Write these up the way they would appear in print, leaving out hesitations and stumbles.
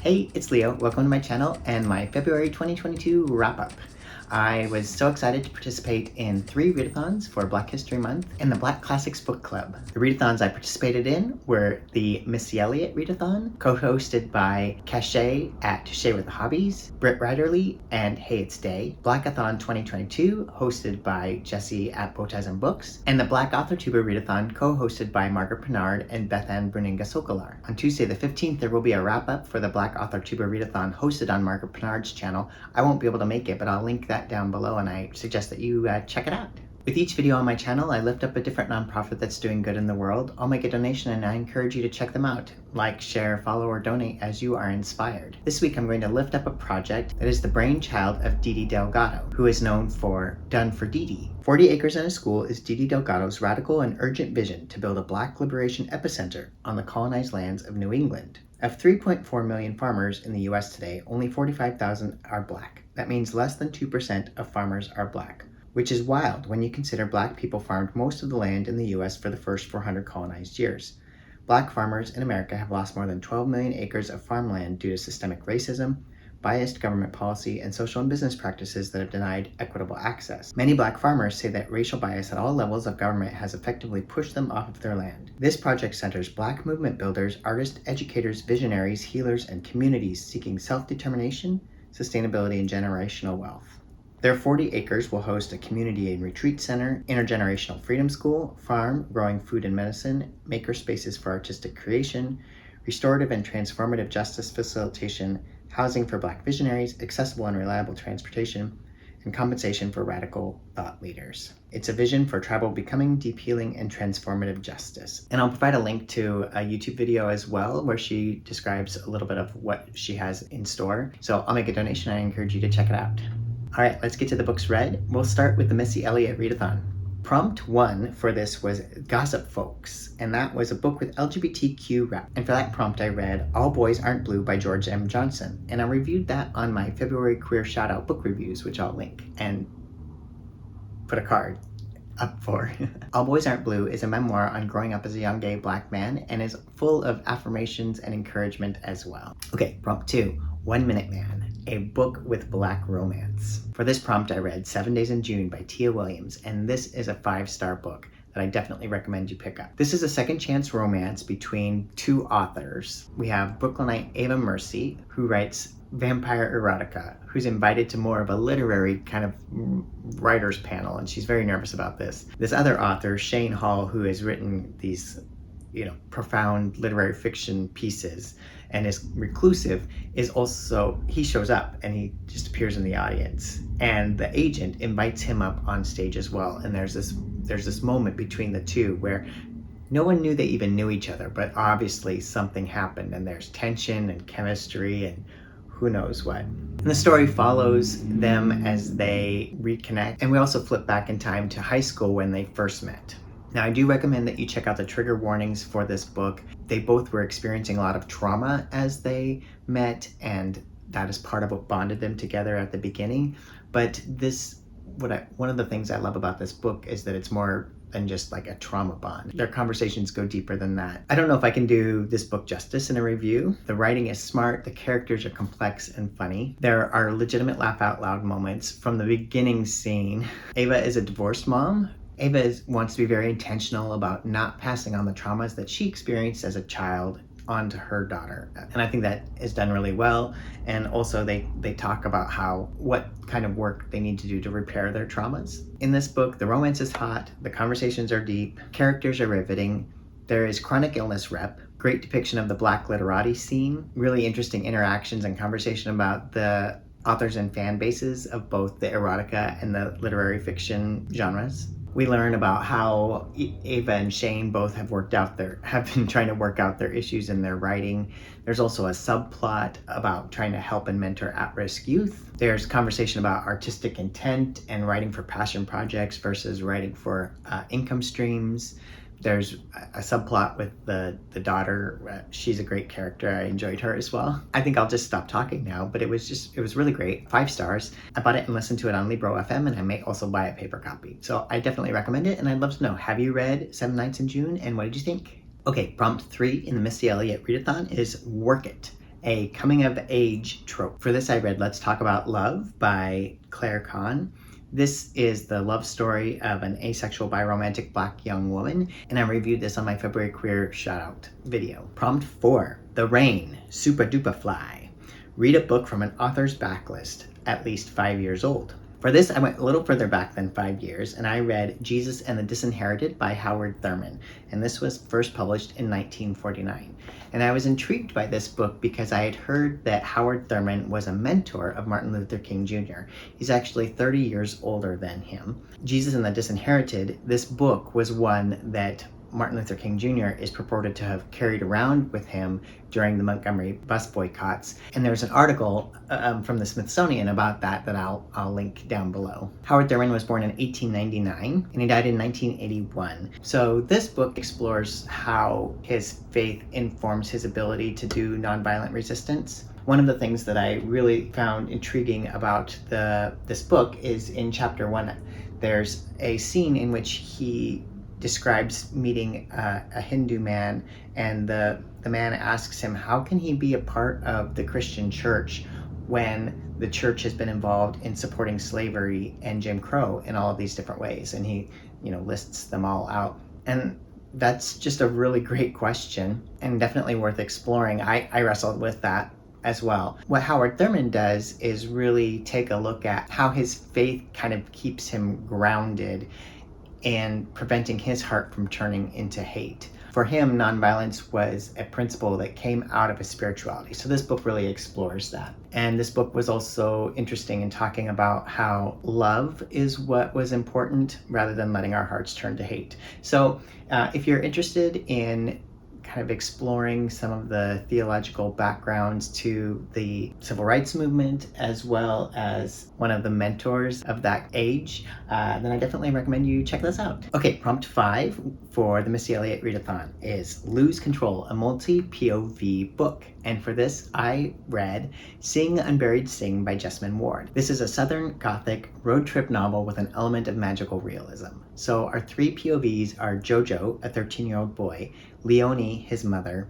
Hey, it's Leo. Welcome to my channel and my February 2022 wrap-up. I was so excited to participate in 3 readathons for Black History Month and the Black Classics Book Club. The readathons I participated in were the Missy Elliott Readathon, co-hosted by Cachet at Touche with Hobbies, Britt Riderly, and Hey It's Day, Blackathon 2022, hosted by Jesse at Bowties and Books, and the Black AuthorTuber Readathon, co-hosted by Margaret Pernard and Bethan Bruninga Sokolar. On Tuesday the 15th, there will be a wrap-up for the Black AuthorTuber Readathon hosted on Margaret Pernard's channel. I won't be able to make it, but I'll link that down below and I suggest that you check it out. With each video on my channel, I lift up a different nonprofit that's doing good in the world. I'll make a donation and I encourage you to check them out. Like, share, follow, or donate as you are inspired. This week I'm going to lift up a project that is the brainchild of Didi Delgado, who is known for Done for Didi. 40 Acres and a School is Didi Delgado's radical and urgent vision to build a Black liberation epicenter on the colonized lands of New England. Of 3.4 million farmers in the US today, only 45,000 are Black. That means less than 2% of farmers are Black, which is wild when you consider Black people farmed most of the land in the US for the first 400 colonized years. Black farmers in America have lost more than 12 million acres of farmland due to systemic racism, biased government policy, and social and business practices that have denied equitable access. Many Black farmers say that racial bias at all levels of government has effectively pushed them off of their land. This project centers Black movement builders, artists, educators, visionaries, healers, and communities seeking self-determination, sustainability, and generational wealth. Their 40 acres will host a community and retreat center, intergenerational freedom school, farm, growing food and medicine, maker spaces for artistic creation, restorative and transformative justice facilitation, housing for Black visionaries, accessible and reliable transportation, and compensation for radical thought leaders. It's a vision for tribal becoming, deep healing, and transformative justice. And I'll provide a link to a YouTube video as well where she describes a little bit of what she has in store. So I'll make a donation and I encourage you to check it out. All right, let's get to the books read. We'll start with the Missy Elliott Readathon. Prompt 1 for this was Gossip Folks, and that was a book with LGBTQ rep. And for that prompt I read All Boys Aren't Blue by George M. Johnson, and I reviewed that on my February Queer Shoutout book reviews, which I'll link and put a card up for. All Boys Aren't Blue is a memoir on growing up as a young gay Black man and is full of affirmations and encouragement as well. Okay, prompt 2, 1 Minute Man, a book with Black romance. For this prompt I read 7 Days in June by Tia Williams, and this is a 5-star book that I definitely recommend you pick up. This is a second chance romance between 2 authors. We have Brooklynite Ava Mercy, who writes vampire erotica, who's invited to more of a literary kind of writer's panel, and she's very nervous about this. This other author, Shane Hall, who has written these profound literary fiction pieces and is reclusive, is also, he shows up and he just appears in the audience, and the agent invites him up on stage as well. And there's this moment between the two where no one knew they even knew each other, but obviously something happened and there's tension and chemistry and who knows what. And the story follows them as they reconnect, and we also flip back in time to high school when they first met. Now, I do recommend that you check out the trigger warnings for this book. They both were experiencing a lot of trauma as they met, and that is part of what bonded them together at the beginning. But one of the things I love about this book is that it's more than just like a trauma bond. Their conversations go deeper than that. I don't know if I can do this book justice in a review. The writing is smart, the characters are complex and funny. There are legitimate laugh out loud moments from the beginning scene. Ava is a divorced mom. Ava wants to be very intentional about not passing on the traumas that she experienced as a child onto her daughter. And I think that is done really well. And also they talk about what kind of work they need to do to repair their traumas. In this book, the romance is hot, the conversations are deep, characters are riveting, there is chronic illness rep, great depiction of the Black literati scene, really interesting interactions and conversation about the authors and fan bases of both the erotica and the literary fiction genres. We learn about how Ava and Shane both have been trying to work out their issues in their writing. There's also a subplot about trying to help and mentor at-risk youth. There's conversation about artistic intent and writing for passion projects versus writing for income streams. There's a subplot with the daughter. She's a great character. I enjoyed her as well. I think I'll just stop talking now, but it was really great. 5 stars. I bought it and listened to it on Libro FM, and I may also buy a paper copy. So I definitely recommend it, and I'd love to know, have you read 7 Nights in June, and what did you think? Okay, prompt 3 in the Missy Elliott Readathon is Work It, a coming-of-age trope. For this, I read Let's Talk About Love by Claire Kahn. This is the love story of an asexual biromantic Black young woman, and I reviewed this on my February Queer Shoutout video. Prompt 4, The Rain, Super Duper Fly. Read a book from an author's backlist, at least 5 years old. For this, I went a little further back than 5 years, and I read Jesus and the Disinherited by Howard Thurman, and this was first published in 1949. And I was intrigued by this book because I had heard that Howard Thurman was a mentor of Martin Luther King Jr. He's actually 30 years older than him. Jesus and the Disinherited, this book was one that Martin Luther King Jr. is purported to have carried around with him during the Montgomery bus boycotts. And there's an article from the Smithsonian about that I'll link down below. Howard Thurman was born in 1899 and he died in 1981. So this book explores how his faith informs his ability to do nonviolent resistance. One of the things that I really found intriguing about this book is in chapter 1, there's a scene in which he describes meeting a Hindu man, and the man asks him how can he be a part of the Christian church when the church has been involved in supporting slavery and Jim Crow in all of these different ways, and he lists them all out. And that's just a really great question and definitely worth exploring. I wrestled with that as well. What Howard Thurman does is really take a look at how his faith kind of keeps him grounded and preventing his heart from turning into hate. For him, nonviolence was a principle that came out of his spirituality. So this book really explores that. And this book was also interesting in talking about how love is what was important rather than letting our hearts turn to hate. So if you're interested in kind of exploring some of the theological backgrounds to the civil rights movement, as well as one of the mentors of that age, then I definitely recommend you check this out. Okay, prompt 5 for the Missy Elliott Readathon is Lose Control, a multi-POV book. And for this, I read Sing Unburied Sing by Jesmyn Ward. This is a Southern Gothic road trip novel with an element of magical realism. So our 3 POVs are Jojo, a 13-year-old boy, Leonie, his mother,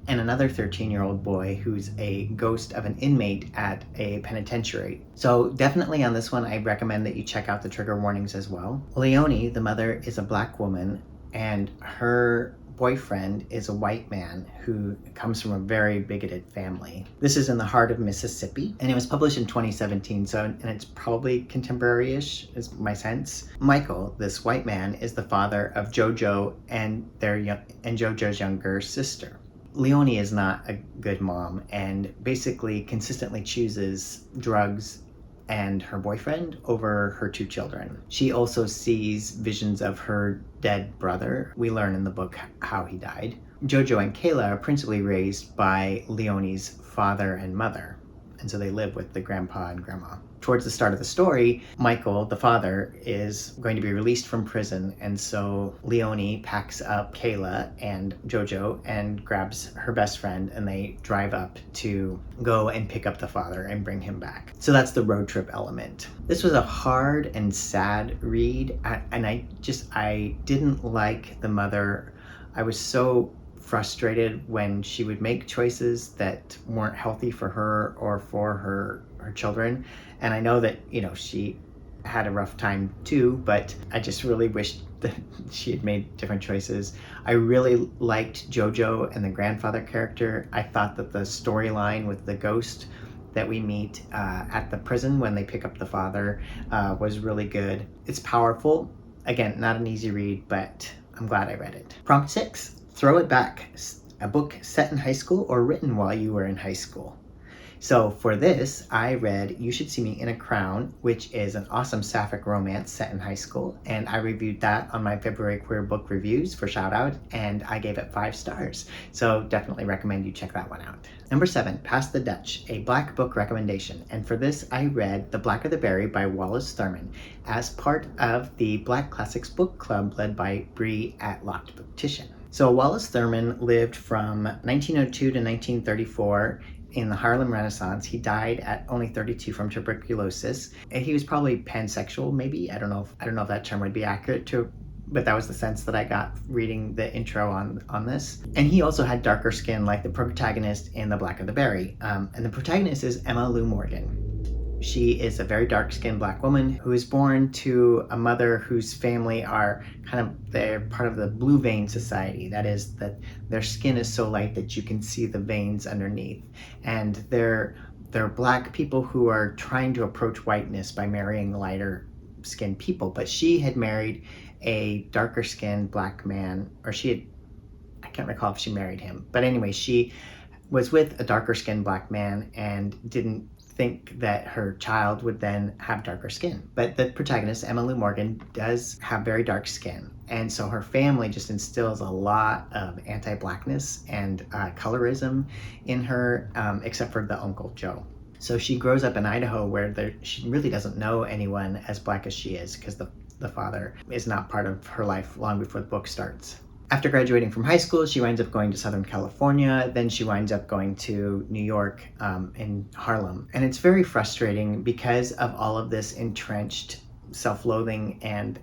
and another 13-year-old boy who's a ghost of an inmate at a penitentiary. So definitely on this one, I recommend that you check out the trigger warnings as well. Leonie, the mother, is a Black woman, and her boyfriend is a white man who comes from a very bigoted family. This is in the heart of Mississippi, and it was published in 2017, and it's probably contemporary-ish, is my sense. Michael, this white man, is the father of Jojo and Jojo's younger sister. Leonie is not a good mom and basically consistently chooses drugs and her boyfriend over her 2 children. She also sees visions of her dead brother. We learn in the book how he died. Jojo and Kayla are principally raised by Leonie's father and mother, and so they live with the grandpa and grandma. Towards the start of the story, Michael, the father, is going to be released from prison, and so Leonie packs up Kayla and Jojo and grabs her best friend, and they drive up to go and pick up the father and bring him back. So that's the road trip element. This was a hard and sad read, and I didn't like the mother. I was so frustrated when she would make choices that weren't healthy for her or for her children. And I know that, she had a rough time too, but I just really wished that she had made different choices. I really liked Jojo and the grandfather character. I thought that the storyline with the ghost that we meet at the prison when they pick up the father was really good. It's powerful. Again, not an easy read, but I'm glad I read it. Prompt 6. Throw It Back, a book set in high school or written while you were in high school. So for this, I read You Should See Me in a Crown, which is an awesome sapphic romance set in high school, and I reviewed that on my February Queer Book Reviews for shout out, and I gave it 5 stars. So definitely recommend you check that one out. Number 7, Pass the Dutch, a Black book recommendation. And for this, I read The Blacker the Berry by Wallace Thurman as part of the Black Classics Book Club led by Bree at Locked Booktition. So Wallace Thurman lived from 1902 to 1934 in the Harlem Renaissance. He died at only 32 from tuberculosis, and he was probably pansexual, maybe. I don't know if that term would be accurate to but that was the sense that I got reading the intro on this. And he also had darker skin like the protagonist in The Black of the Berry. And the protagonist is Emma Lou Morgan. She is a very dark-skinned black woman who is born to a mother whose family are they're part of the blue vein society. That is, that their skin is so light that you can see the veins underneath. And they're black people who are trying to approach whiteness by marrying lighter skinned people. But she had married a darker skinned black man, or I can't recall if she married him. But anyway, she was with a darker skinned black man and didn't think that her child would then have darker skin. But the protagonist, Emma Lou Morgan, does have very dark skin. And so her family just instills a lot of anti-blackness and colorism in her, except for the Uncle Joe. So she grows up in Idaho where she really doesn't know anyone as black as she is, because the father is not part of her life long before the book starts. After graduating from high school, she winds up going to Southern California. Then she winds up going to New York in Harlem. And it's very frustrating because of all of this entrenched self-loathing and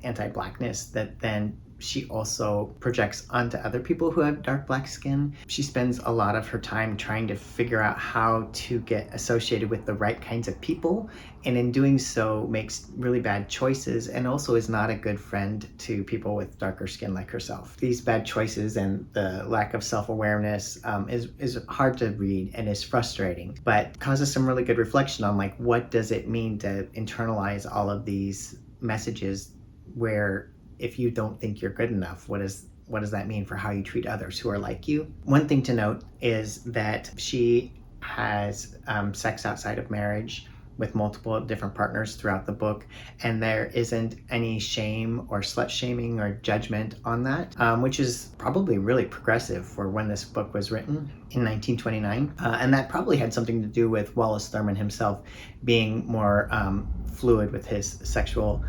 anti-blackness that then she also projects onto other people who have dark black skin. She spends a lot of her time trying to figure out how to get associated with the right kinds of people, and in doing so makes really bad choices and also is not a good friend to people with darker skin like herself. These bad choices and the lack of self-awareness is hard to read and is frustrating, but causes some really good reflection on like, what does it mean to internalize all of these messages where if you don't think you're good enough, what does that mean for how you treat others who are like you? One thing to note is that she has sex outside of marriage with multiple different partners throughout the book, and there isn't any shame or slut shaming or judgment on that, which is probably really progressive for when this book was written in 1929. And that probably had something to do with Wallace Thurman himself being more fluid with his sexual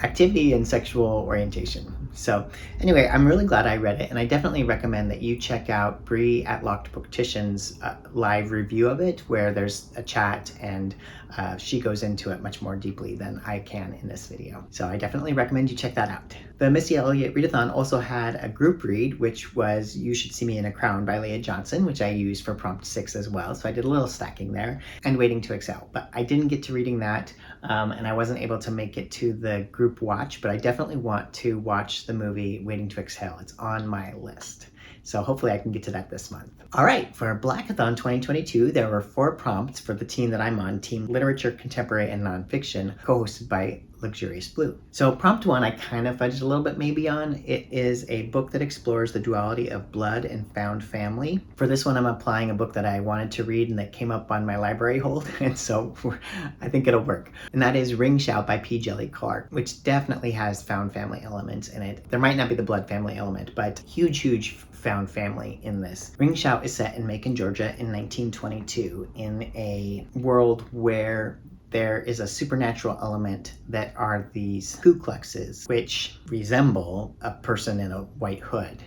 activity and sexual orientation. So anyway, I'm really glad I read it, and I definitely recommend that you check out Bree at Locked Booktician's live review of it, where there's a chat and she goes into it much more deeply than I can in this video. So I definitely recommend you check that out. The Missy Elliott Readathon also had a group read, which was You Should See Me in a Crown by Leah Johnson, which I used for prompt 6 as well. So I did a little stacking there, and Waiting to Exhale. But I didn't get to reading that, and I wasn't able to make it to the group watch, but I definitely want to watch the movie Waiting to Exhale. It's on my list. So hopefully I can get to that this month. All right, for Blackathon 2022, there were 4 prompts for the team that I'm on, Team Literature, Contemporary, and Nonfiction, co-hosted by Luxurious Blue. So prompt 1, I kind of fudged a little bit maybe on. It is a book that explores the duality of blood and found family. For this one, I'm applying a book that I wanted to read and that came up on my library hold, and so I think it'll work. And that is Ring Shout by P. Djeli Clark, which definitely has found family elements in it. There might not be the blood family element, but huge found family in this. Ring Shout is set in Macon, Georgia in 1922 in a world where there is a supernatural element that are these Ku Kluxes, which resemble a person in a white hood,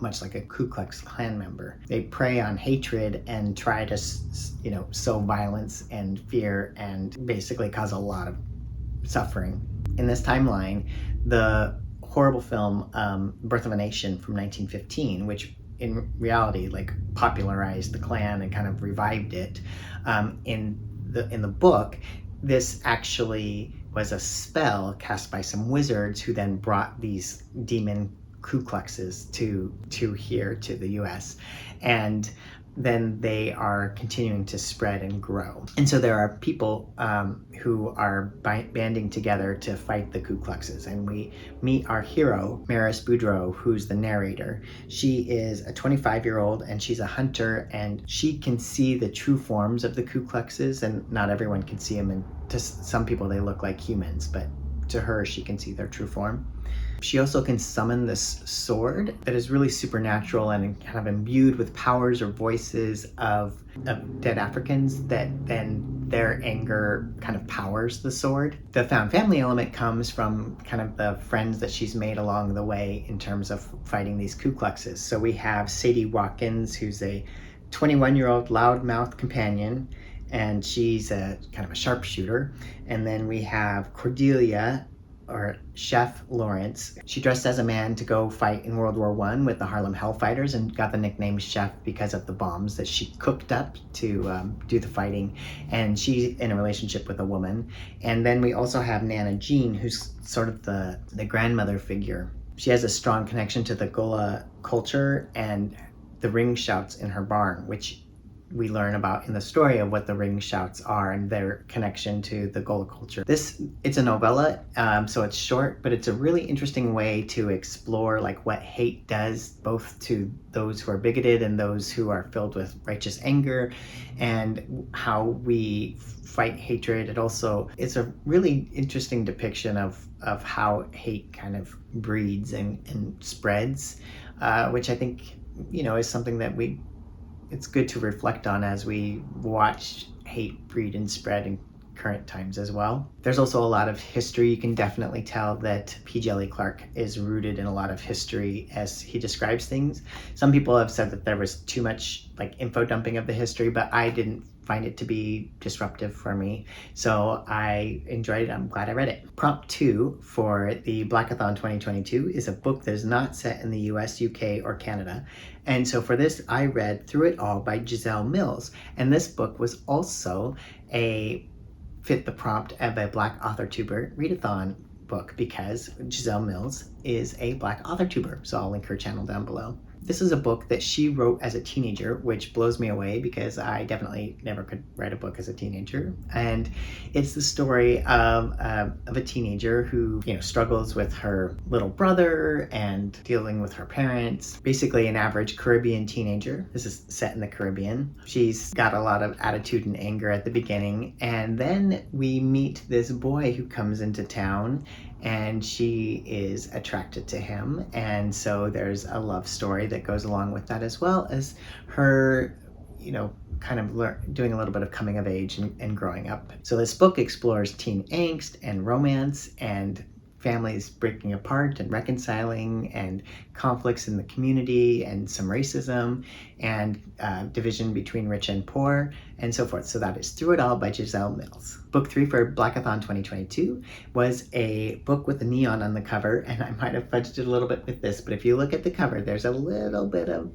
much like a Ku Klux Klan member. They prey on hatred and try to, sow violence and fear and basically cause a lot of suffering. In this timeline, the horrible film Birth of a Nation from 1915, which in reality popularized the Klan and kind of revived it, in the book, this actually was a spell cast by some wizards who then brought these demon Ku Kluxes to here to the US, and then they are continuing to spread and grow. And so there are people who are banding together to fight the Ku Kluxes, and we meet our hero, Maris Boudreaux, who's the narrator. She is a 25-year-old, and she's a hunter, and she can see the true forms of the Ku Kluxes, and not everyone can see them, and to some people they look like humans, but to her she can see their true form. She also can summon this sword that is really supernatural and kind of imbued with powers or voices of dead Africans that then their anger kind of powers the sword. The found family element comes from kind of the friends that she's made along the way in terms of fighting these Ku Kluxes. So we have Sadie Watkins, who's a 21-year-old loudmouth companion, and she's a kind of a sharpshooter. And then we have Cordelia, or Chef Lawrence. She dressed as a man to go fight in World War I with the Harlem Hellfighters and got the nickname Chef because of the bombs that she cooked up to do the fighting. And she's in a relationship with a woman. And then we also have Nana Jean, who's sort of the grandmother figure. She has a strong connection to the Gullah culture and the ring shouts in her barn, which we learn about in the story of what the ring shouts are and their connection to the Gullah culture. It's a novella, so it's short, but it's a really interesting way to explore like what hate does, both to those who are bigoted and those who are filled with righteous anger, and how we fight hatred. It's a really interesting depiction of how hate kind of breeds and spreads, which I think, is something that it's good to reflect on as we watch hate breed and spread in current times as well. There's also a lot of history. You can definitely tell that P. Djeli Clark is rooted in a lot of history as he describes things. Some people have said that there was too much like info dumping of the history, but I didn't find it to be disruptive for me. So I enjoyed it. I'm glad I read it. Prompt 2 for the Blackathon 2022 is a book that is not set in the US, UK, or Canada. And so for this, I read Through It All by Giselle Mills. And this book was also fit the prompt of a Black AuthorTuber readathon book because Giselle Mills is a Black AuthorTuber. So I'll link her channel down below. This is a book that she wrote as a teenager, which blows me away because I definitely never could write a book as a teenager. And it's the story of a teenager who, struggles with her little brother and dealing with her parents. Basically an average Caribbean teenager. This is set in the Caribbean. She's got a lot of attitude and anger at the beginning. And then we meet this boy who comes into town and she is attracted to him. And so there's a love story that goes along with that, as well as her, kind of doing a little bit of coming of age and growing up. So this book explores teen angst and romance and families breaking apart and reconciling and conflicts in the community and some racism and division between rich and poor and so forth. So that is Through It All by Giselle Mills. Book 3 for Blackathon 2022 was a book with a neon on the cover, and I might have fudged it a little bit with this, but if you look at the cover, there's a little bit of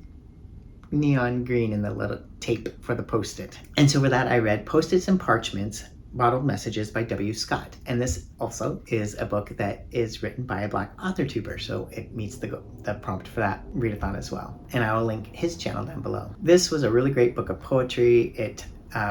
neon green in the little tape for the Post-it. And so for that, I read Post-its and Parchments, Bottled Messages by W. Scott. And this also is a book that is written by a Black AuthorTuber, so it meets the prompt for that readathon as well. And I will link his channel down below. This was a really great book of poetry. It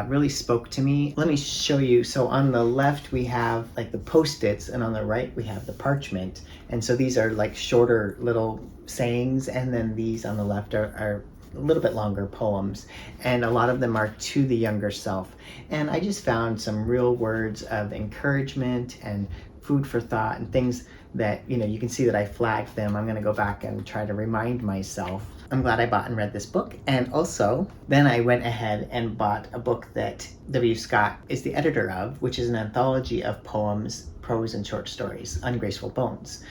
really spoke to me. Let me show you. So on the left we have like the Post-its, and on the right we have the parchment. And so these are like shorter little sayings, and then these on the left are a little bit longer poems, and a lot of them are to the younger self. And I just found some real words of encouragement and food for thought and things that, you can see that I flagged them. I'm going to go back and try to remind myself. I'm glad I bought and read this book. And also, then I went ahead and bought a book that W. Scott is the editor of, which is an anthology of poems, prose, and short stories, Ungraceful Bones.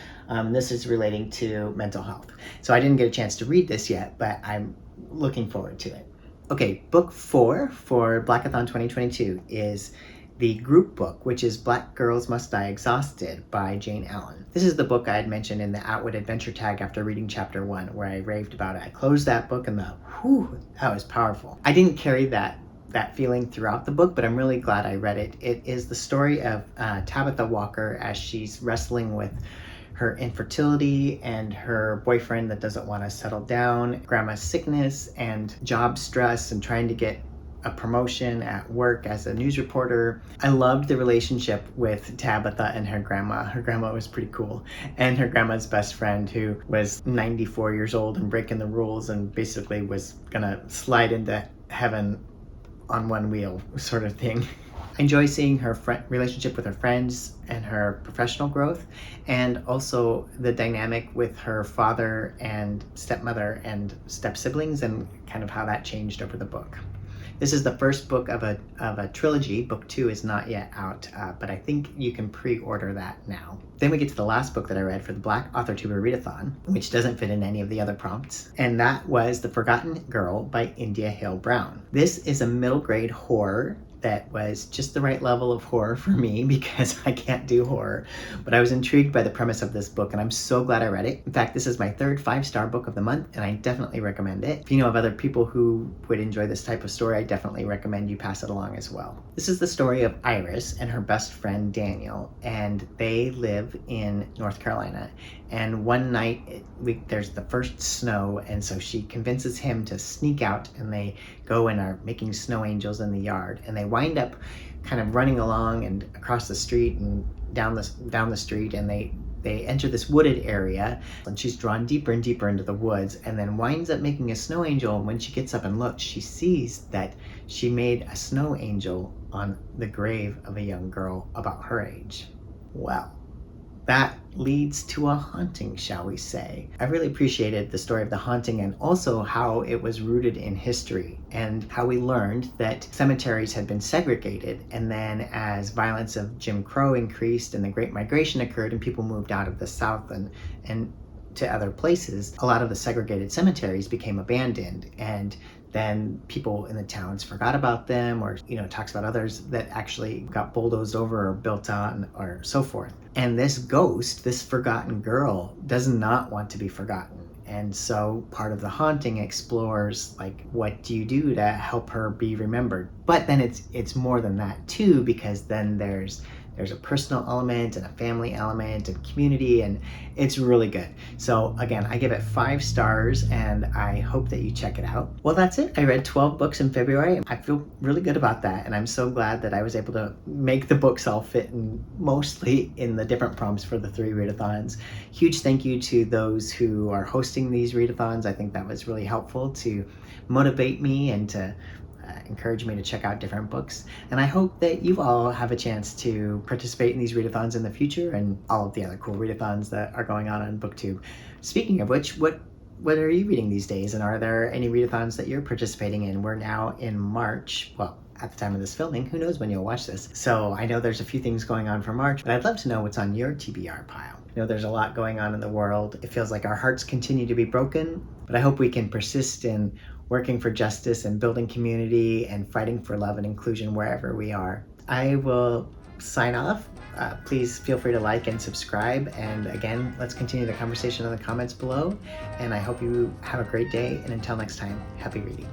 This is relating to mental health. So I didn't get a chance to read this yet, but I'm looking forward to it. Okay, book 4 for Blackathon 2022 is the group book, which is Black Girls Must Die Exhausted by Jane Allen. This is the book I had mentioned in the Outward Adventure tag after reading chapter 1, where I raved about it. I closed that book and that was powerful. I didn't carry that feeling throughout the book, but I'm really glad I read it. It is the story of Tabitha Walker as she's wrestling with her infertility and her boyfriend that doesn't want to settle down, grandma's sickness and job stress, and trying to get a promotion at work as a news reporter. I loved the relationship with Tabitha and her grandma. Her grandma was pretty cool. And her grandma's best friend, who was 94 years old and breaking the rules and basically was gonna slide into heaven on one wheel sort of thing. I enjoy seeing her relationship with her friends and her professional growth, and also the dynamic with her father and stepmother and step siblings, and kind of how that changed over the book. This is the first book of a trilogy. Book 2 is not yet out, but I think you can pre-order that now. Then we get to the last book that I read for the Black AuthorTuber Readathon, which doesn't fit in any of the other prompts, and that was The Forgotten Girl by India Hale Brown. This is a middle grade horror that was just the right level of horror for me because I can't do horror. But I was intrigued by the premise of this book, and I'm so glad I read it. In fact, this is my third 5-star book of the month, and I definitely recommend it. If you know of other people who would enjoy this type of story, I definitely recommend you pass it along as well. This is the story of Iris and her best friend Daniel, and they live in North Carolina. And one night, there's the first snow, and so she convinces him to sneak out, and they go and are making snow angels in the yard. And they wind up kind of running along and across the street and down the street, and they enter this wooded area, and she's drawn deeper and deeper into the woods, and then winds up making a snow angel. And when she gets up and looks, she sees that she made a snow angel on the grave of a young girl about her age. Well, that leads to a haunting, shall we say. I really appreciated the story of the haunting, and also how it was rooted in history, and how we learned that cemeteries had been segregated, and then as violence of Jim Crow increased and the Great Migration occurred and people moved out of the South and to other places, a lot of the segregated cemeteries became abandoned, and then people in the towns forgot about them, or talks about others that actually got bulldozed over or built on or so forth. And this ghost, this forgotten girl, does not want to be forgotten. And so part of the haunting explores, like, what do you do to help her be remembered? But then it's more than that too, because then there's a personal element and a family element and community, and it's really good. So again, I give it 5 stars, and I hope that you check it out. Well, that's it. I read 12 books in February. I feel really good about that, and I'm so glad that I was able to make the books all fit mostly in the different prompts for the 3 readathons. Huge thank you to those who are hosting these readathons. I think that was really helpful to motivate me and to encourage me to check out different books. And I hope that you all have a chance to participate in these readathons in the future, and all of the other cool readathons that are going on BookTube. Speaking of which, what are you reading these days, and are there any readathons that you're participating in? We're now in March. Well, at the time of this filming, who knows when you'll watch this. So I know there's a few things going on for March, but I'd love to know what's on your TBR pile. There's a lot going on in the world. It feels like our hearts continue to be broken, but I hope we can persist in working for justice and building community and fighting for love and inclusion wherever we are. I will sign off. Please feel free to like and subscribe. And again, let's continue the conversation in the comments below. And I hope you have a great day. And until next time, happy reading.